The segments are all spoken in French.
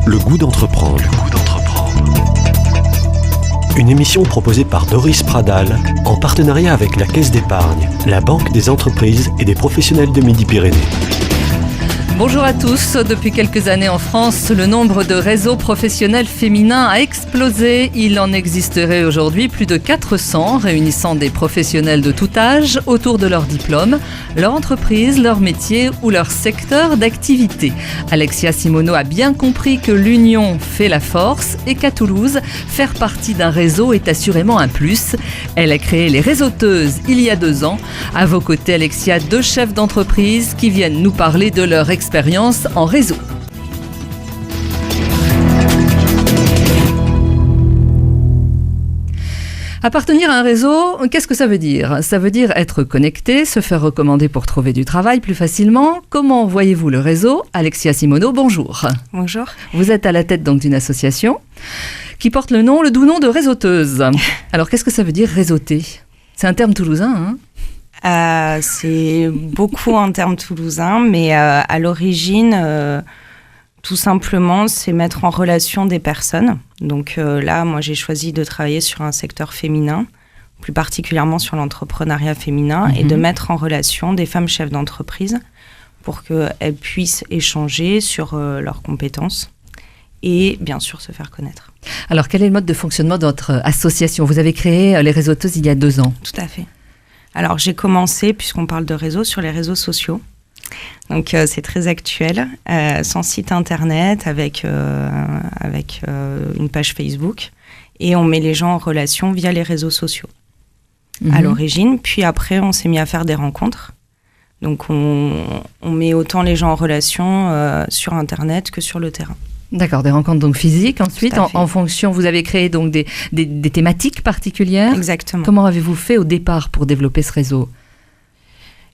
Le goût d'entreprendre. Une émission proposée par Doris Pradal en partenariat avec la Caisse d'épargne, la Banque des entreprises et des professionnels de Midi-Pyrénées. Bonjour à tous. Depuis quelques années en France, le nombre de réseaux professionnels féminins a explosé. Il en existerait aujourd'hui plus de 400, réunissant des professionnels de tout âge autour de leur diplôme, leur entreprise, leur métier ou leur secteur d'activité. Alexia Simoneau a bien compris que l'union fait la force et qu'à Toulouse, faire partie d'un réseau est assurément un plus. Elle a créé les Réseauteuses il y a 2 ans. À vos côtés, Alexia, 2 chefs d'entreprise qui viennent nous parler de leur expérience en réseau. Appartenir à un réseau, qu'est-ce que ça veut dire ? Ça veut dire être connecté, se faire recommander pour trouver du travail plus facilement. Comment voyez-vous le réseau ? Alexia Simoneau, bonjour. Bonjour. Vous êtes à la tête donc d'une association qui porte le doux nom de Réseauteuses. Alors qu'est-ce que ça veut dire réseauter ? C'est un terme toulousain, hein ? C'est beaucoup un terme toulousain, mais à l'origine, tout simplement, c'est mettre en relation des personnes. Donc là, moi, j'ai choisi de travailler sur un secteur féminin, plus particulièrement sur l'entrepreneuriat féminin, et de mettre en relation des femmes chefs d'entreprise pour qu'elles puissent échanger sur leurs compétences et bien sûr se faire connaître. Alors, quel est le mode de fonctionnement de votre association ? Vous avez créé les Réseauteuses il y a 2 ans. Tout à fait. Alors, j'ai commencé, puisqu'on parle de réseau, sur les réseaux sociaux. Donc, c'est très actuel, sans site internet, avec une page Facebook. Et on met les gens en relation via les réseaux sociaux, à l'origine. Puis après, on s'est mis à faire des rencontres. Donc, on met autant les gens en relation sur Internet que sur le terrain. D'accord, des rencontres donc physiques. Ensuite, en fonction, vous avez créé donc des thématiques particulières. Exactement. Comment avez-vous fait au départ pour développer ce réseau ?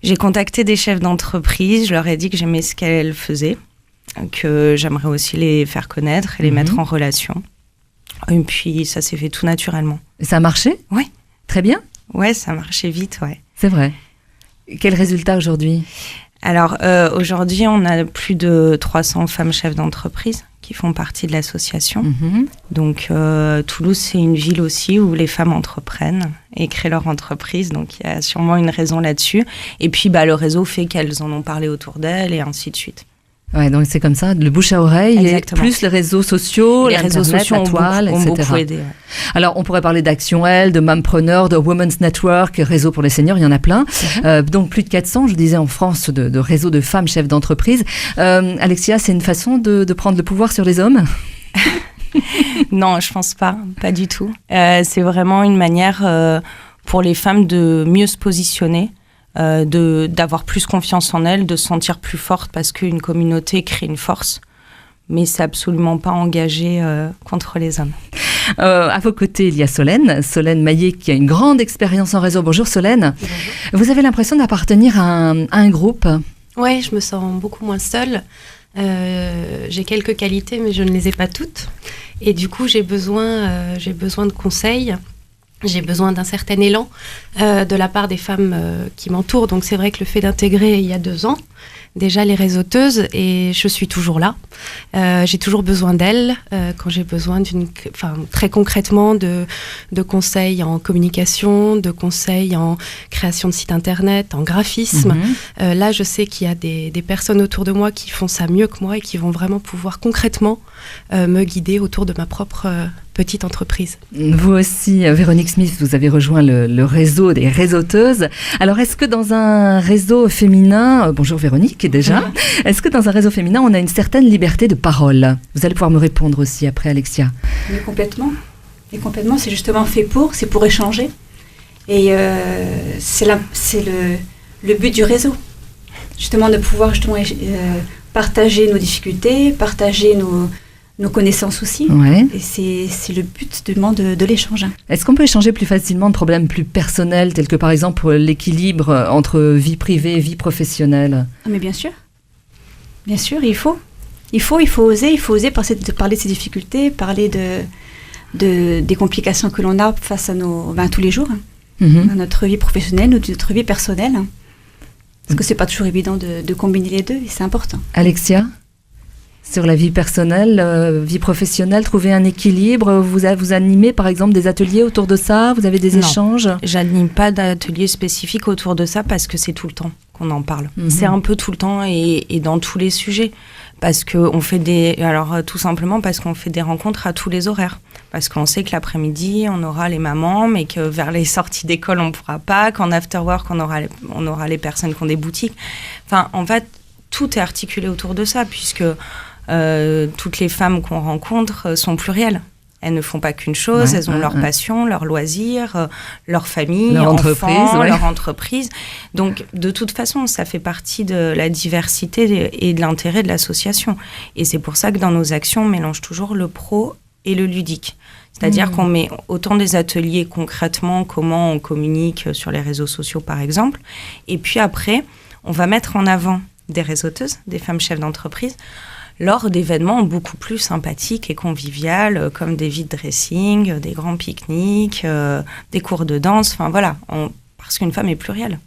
J'ai contacté des chefs d'entreprise, je leur ai dit que j'aimais ce qu'elles faisaient, que j'aimerais aussi les faire connaître et les mettre en relation. Et puis, ça s'est fait tout naturellement. Et ça a marché ? Oui. Très bien ? Ouais, ça marchait vite, ouais. C'est vrai. Quel résultat aujourd'hui ? Alors, aujourd'hui, on a plus de 300 femmes chefs d'entreprise qui font partie de l'association. Donc, Toulouse, c'est une ville aussi où les femmes entreprennent et créent leur entreprise. Donc, il y a sûrement une raison là-dessus. Et puis, le réseau fait qu'elles en ont parlé autour d'elles et ainsi de suite. Ouais, donc c'est comme ça, le bouche à oreille. Exactement. Et plus les réseaux sociaux, les réseaux sociaux la toile, ont beaucoup aidé. Ouais. Alors, on pourrait parler d'Action L, de Mompreneur, de Women's Network, réseau pour les seniors, il y en a plein. Donc, plus de 400, je disais, en France, de réseaux de femmes chefs d'entreprise. Alexia, c'est une façon de prendre le pouvoir sur les hommes ? Non, je pense pas du tout. C'est vraiment une manière pour les femmes de mieux se positionner. D'avoir plus confiance en elles, de se sentir plus forte parce qu'une communauté crée une force, mais c'est absolument pas engagé contre les hommes. À vos côtés, il y a Solène Maillet qui a une grande expérience en réseau. Bonjour Solène. Bonjour. Vous avez l'impression d'appartenir à un groupe ? Oui, je me sens beaucoup moins seule. J'ai quelques qualités, mais je ne les ai pas toutes. Et du coup, j'ai besoin de conseils. J'ai besoin d'un certain élan de la part des femmes qui m'entourent. Donc c'est vrai que le fait d'intégrer il y a 2 ans, déjà les Réseauteuses, et je suis toujours là. J'ai toujours besoin d'elles quand j'ai besoin très concrètement de conseils en communication, de conseils en création de site internet, en graphisme. Là, je sais qu'il y a des personnes autour de moi qui font ça mieux que moi et qui vont vraiment pouvoir concrètement me guider autour de ma propre petite entreprise. Vous aussi, Véronique Smith, vous avez rejoint le réseau des Réseauteuses. Alors, est-ce que dans un réseau féminin, bonjour Véronique déjà, est-ce que dans un réseau féminin, on a une certaine liberté de parole ? Vous allez pouvoir me répondre aussi après, Alexia. Mais complètement. Et complètement, c'est justement fait c'est pour échanger. Et c'est le but du réseau. Justement, de pouvoir partager nos difficultés, partager nos connaissances aussi. Ouais. Et c'est le but de l'échange. Est-ce qu'on peut échanger plus facilement de problèmes plus personnels, tels que par exemple l'équilibre entre vie privée et vie professionnelle ? Mais bien sûr. Bien sûr, il faut oser parler de ses difficultés, parler des complications que l'on a face à tous les jours, à notre vie professionnelle ou notre vie personnelle. Parce que c'est pas toujours évident de combiner les deux, et c'est important. Alexia ? Sur la vie personnelle, vie professionnelle, trouver un équilibre. Vous animez par exemple des ateliers autour de ça? Vous avez des échanges? J'anime pas d'ateliers spécifiques autour de ça parce que c'est tout le temps qu'on en parle. C'est un peu tout le temps et dans tous les sujets. Parce qu'on fait tout simplement parce qu'on fait des rencontres à tous les horaires. Parce qu'on sait que l'après-midi, on aura les mamans, mais que vers les sorties d'école, on ne pourra pas. Qu'en after-work, on aura les personnes qui ont des boutiques. Enfin, en fait, tout est articulé autour de ça, puisque toutes les femmes qu'on rencontre sont plurielles. Elles ne font pas qu'une chose, elles ont leur passion, leur loisir, leur famille, leur enfants, leur entreprise. Donc, de toute façon, ça fait partie de la diversité et de l'intérêt de l'association. Et c'est pour ça que dans nos actions, on mélange toujours le pro et le ludique. C'est-à-dire qu'on met autant des ateliers concrètement, comment on communique sur les réseaux sociaux, par exemple. Et puis après, on va mettre en avant des réseauteuses, des femmes chefs d'entreprise, lors d'événements beaucoup plus sympathiques et conviviales, comme des vide dressing, des grands pique-niques, des cours de danse, enfin voilà, parce qu'une femme est plurielle.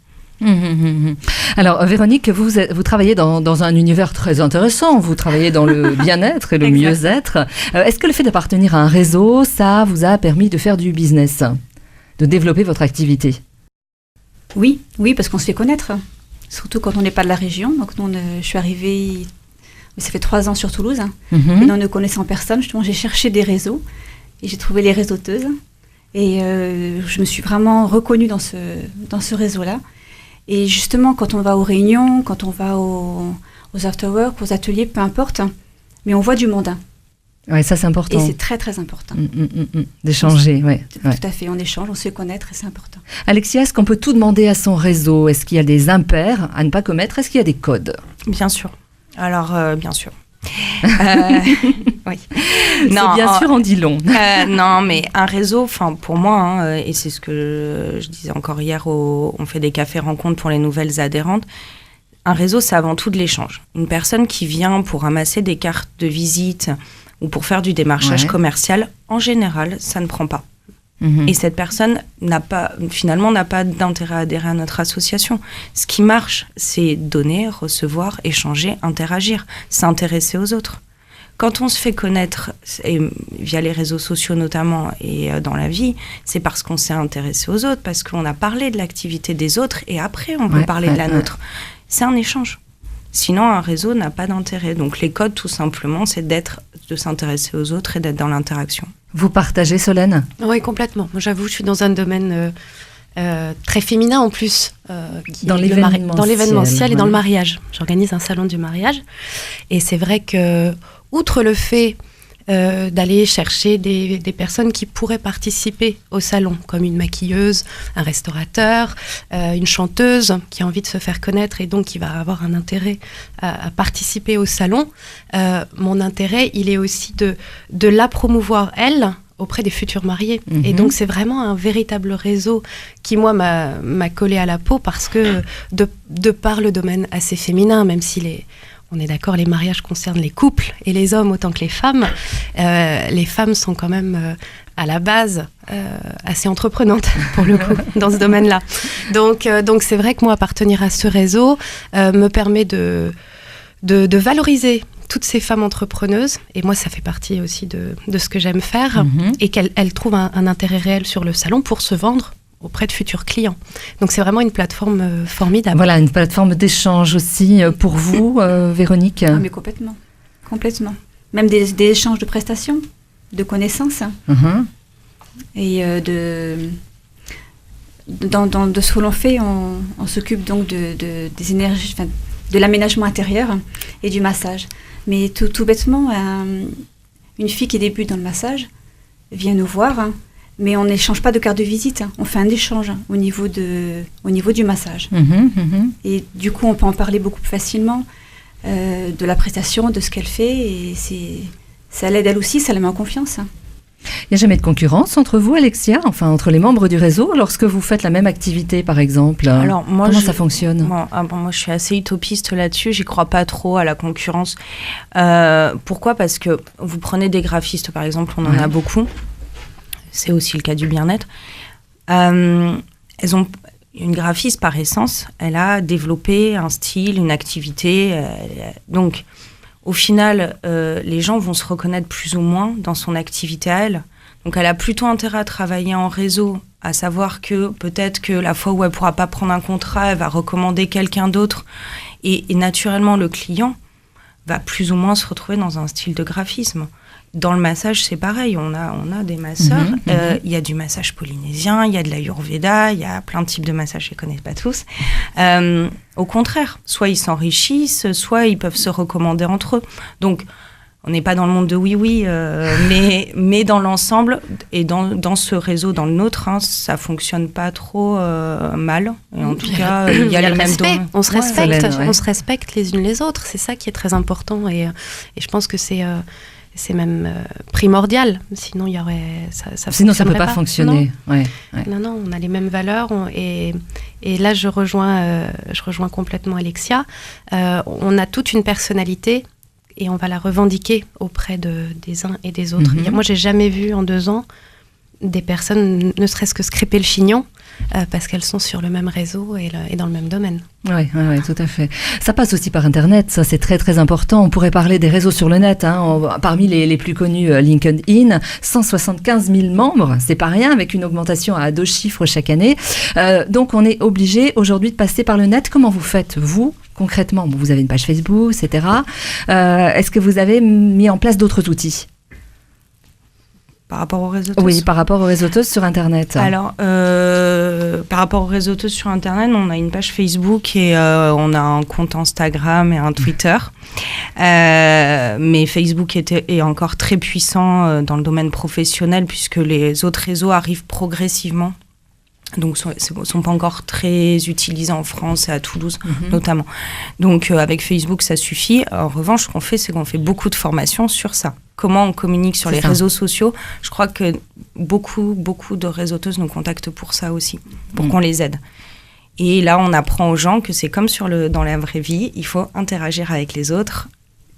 Alors Véronique, vous travaillez dans un univers très intéressant, vous travaillez dans le bien-être et le mieux-être. Est-ce que le fait d'appartenir à un réseau, ça vous a permis de faire du business, de développer votre activité? Oui, parce qu'on se fait connaître, surtout quand on n'est pas de la région. Donc je suis arrivée... Ça fait 3 ans sur Toulouse. Et ne connaissant personne, justement, j'ai cherché des réseaux et j'ai trouvé les réseauteuses. Et je me suis vraiment reconnue dans ce réseau-là. Et justement, quand on va aux réunions, quand on va aux after-work, aux ateliers, peu importe, mais on voit du monde. Oui, ça c'est important. Et c'est très très important. D'échanger, oui. Tout à fait, on échange, on se fait connaître et c'est important. Alexia, est-ce qu'on peut tout demander à son réseau? Est-ce qu'il y a des impairs à ne pas commettre? Est-ce qu'il y a des codes? Bien sûr. Alors, bien sûr. Oui. Non, bien sûr, on dit long. Non, mais un réseau, pour moi, et c'est ce que je disais encore hier, on fait des cafés rencontres pour les nouvelles adhérentes. Un réseau, c'est avant tout de l'échange. Une personne qui vient pour ramasser des cartes de visite ou pour faire du démarchage commercial, en général, ça ne prend pas. Et cette personne n'a pas d'intérêt à adhérer à notre association. Ce qui marche, c'est donner, recevoir, échanger, interagir, s'intéresser aux autres. Quand on se fait connaître, et via les réseaux sociaux notamment, et dans la vie, c'est parce qu'on s'est intéressé aux autres, parce qu'on a parlé de l'activité des autres, et après on peut parler de la nôtre. C'est un échange. Sinon, un réseau n'a pas d'intérêt. Donc les codes, tout simplement, c'est de s'intéresser aux autres et d'être dans l'interaction. Vous partagez, Solène? Oui, complètement. Moi, j'avoue, je suis dans un domaine très féminin en plus. Dans l'événementiel et dans le mariage. J'organise un salon du mariage. Et c'est vrai que, outre le fait d'aller chercher des personnes qui pourraient participer au salon, comme une maquilleuse, un restaurateur, une chanteuse qui a envie de se faire connaître et donc qui va avoir un intérêt à participer au salon. Mon intérêt, il est aussi de la promouvoir, elle, auprès des futurs mariés. Et donc, c'est vraiment un véritable réseau qui, moi, m'a collé à la peau parce que, de par le domaine assez féminin, même si on est d'accord, les mariages concernent les couples et les hommes autant que les femmes. Les femmes sont quand même, à la base, assez entreprenantes, pour le coup, dans ce domaine-là. Donc c'est vrai que moi, appartenir à ce réseau me permet de valoriser toutes ces femmes entrepreneuses. Et moi, ça fait partie aussi de ce que j'aime faire. Et qu'elles trouvent un intérêt réel sur le salon pour se vendre auprès de futurs clients. Donc c'est vraiment une plateforme formidable. Voilà, une plateforme d'échange aussi pour vous, Véronique. Ah, mais complètement. Même des échanges de prestations, de connaissances. Et de ce que l'on fait, on s'occupe donc des énergies, de l'aménagement intérieur et du massage. Mais tout bêtement, une fille qui débute dans le massage vient nous voir. Mais on n'échange pas de carte de visite, on fait un échange au niveau du massage. Et du coup, on peut en parler beaucoup plus facilement de la prestation, de ce qu'elle fait. Et ça l'aide elle aussi, ça la met en confiance. Il n'y a jamais de concurrence entre vous, Alexia, entre les membres du réseau, lorsque vous faites la même activité, par exemple? Alors, comment ça fonctionne? Moi, je suis assez utopiste là-dessus. J'y crois pas trop à la concurrence. Pourquoi? Parce que vous prenez des graphistes, par exemple, on en a beaucoup. C'est aussi le cas du bien-être. Une graphiste, par essence, elle a développé un style, une activité. Donc, au final, les gens vont se reconnaître plus ou moins dans son activité à elle. Donc, elle a plutôt intérêt à travailler en réseau, à savoir que peut-être que la fois où elle ne pourra pas prendre un contrat, elle va recommander quelqu'un d'autre. Et naturellement, le client va plus ou moins se retrouver dans un style de graphisme. Dans le massage, c'est pareil. On a des masseurs. Il y a du massage polynésien, il y a de l'ayurveda, il y a plein de types de massages, je ne les connais pas tous. Au contraire, soit ils s'enrichissent, soit ils peuvent se recommander entre eux. Donc, on n'est pas dans le monde de oui-oui, mais dans l'ensemble, et dans ce réseau, dans le nôtre, ça ne fonctionne pas trop mal. Et en tout cas, il y a le même respect. On se respecte, ouais. on se respecte les unes les autres. C'est ça qui est très important. Et je pense que c'est même primordial. Sinon, Sinon, ça ne peut pas fonctionner. Non, on a les mêmes valeurs. Et là, je rejoins complètement Alexia. On a toute une personnalité et on va la revendiquer auprès des uns et des autres. Moi, j'ai jamais vu en 2 ans des personnes ne serait-ce que se crêper le chignon parce qu'elles sont sur le même réseau et dans le même domaine. Oui, tout à fait. Ça passe aussi par Internet, ça c'est très très important. On pourrait parler des réseaux sur le net, parmi les plus connus, LinkedIn, 175 000 membres, c'est pas rien, avec une augmentation à 2 chiffres chaque année. Donc on est obligé aujourd'hui de passer par le net. Comment vous faites, vous, concrètement? Vous avez une page Facebook, etc. Est-ce que vous avez mis en place d'autres outils? Par rapport aux réseauteuses? Oui, par rapport aux réseauteuses sur Internet. Alors, par rapport aux réseauteuses sur Internet, on a une page Facebook et on a un compte Instagram et un Twitter. Mais Facebook est encore très puissant dans le domaine professionnel puisque les autres réseaux arrivent progressivement. Donc, sont pas encore très utilisés en France et à Toulouse, notamment. Donc, avec Facebook, ça suffit. En revanche, ce qu'on fait, c'est qu'on fait beaucoup de formations sur ça. Comment on communique sur les réseaux sociaux. Je crois que beaucoup de réseauteuses nous contactent pour ça aussi, pour qu'on les aide. Et là, on apprend aux gens que c'est comme dans la vraie vie, il faut interagir avec les autres,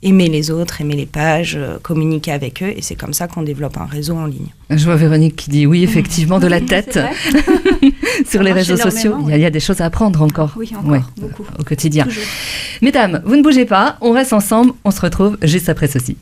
aimer les autres, aimer les pages, communiquer avec eux. Et c'est comme ça qu'on développe un réseau en ligne. Je vois Véronique qui dit oui, effectivement, de la tête. Sur les réseaux sociaux, il y a des choses à apprendre encore. Oui, encore, beaucoup. Au quotidien. Toujours. Mesdames, vous ne bougez pas, on reste ensemble, on se retrouve juste après ceci.